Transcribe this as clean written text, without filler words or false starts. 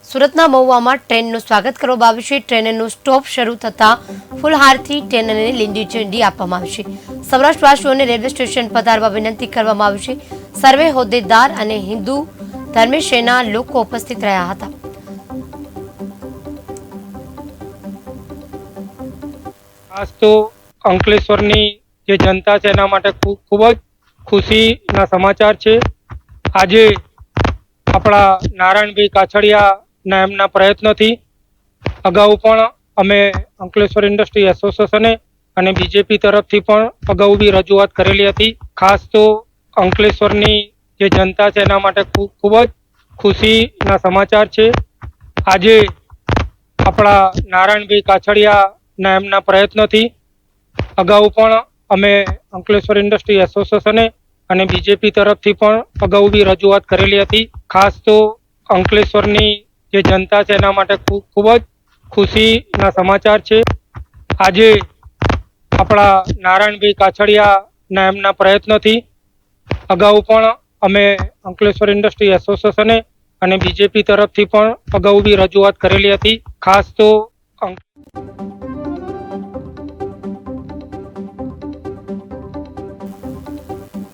સુરતના મહુવામાં ટ્રેનનું સ્વાગત કરવામાં આવ્યું છે। ટ્રેનનો સ્ટોપ શરૂ થતાં ફૂલહારથી ટ્રેનને લીલી ઝંડી આપવામાં આવી છે। સૌરાષ્ટ્રવાસીઓને રેલવે સ્ટેશન પધારવા વિનંતી કરવામાં આવી છે। સર્વે હોદ્દેદાર અને હિન્દુ ધર્મેશના લોકો ઉપસ્થિત રહ્યા હતા। ખાસ તો અંકલેશ્વરની જે જનતા છે એના માટે ખૂબ જ ખુશીના સમાચાર છે। આજે આપણા નારાયણભાઈ કાછડિયાના એમના પ્રયત્નથી અગાઉ પણ અમે અંકલેશ્વર ઇન્ડસ્ટ્રી એસોસિએશને અને બીજેપી તરફથી પણ અગાઉ બી રજૂઆત કરેલી હતી। ખાસ તો અંકલેશ્વરની જે જનતા છે એના માટે ખૂબ જ ખુશીના સમાચાર છે। આજે આપણા નારાયણભાઈ કાછડિયાના એમના પ્રયત્નથી અગાઉ પણ અમે અંકલેશ્વર ઇન્ડસ્ટ્રી એસોસિએશને અને બીજેપી તરફથી પણ અગાઉ બી રજૂઆત કરેલી હતી। ખાસ તો અંકલેશ્વરની જે જનતા છે એના માટે ખૂબ જ ખુશીના સમાચાર છે। આજે આપણા નારાયણભાઈ કાછડિયાના એમના પ્રયત્નથી અગાઉ પણ અમે અંકલેશ્વર ઇન્ડસ્ટ્રી એસોસિએશને અને બીજેપી તરફથી પણ અગાઉ બી રજૂઆત કરેલી હતી। ખાસ તો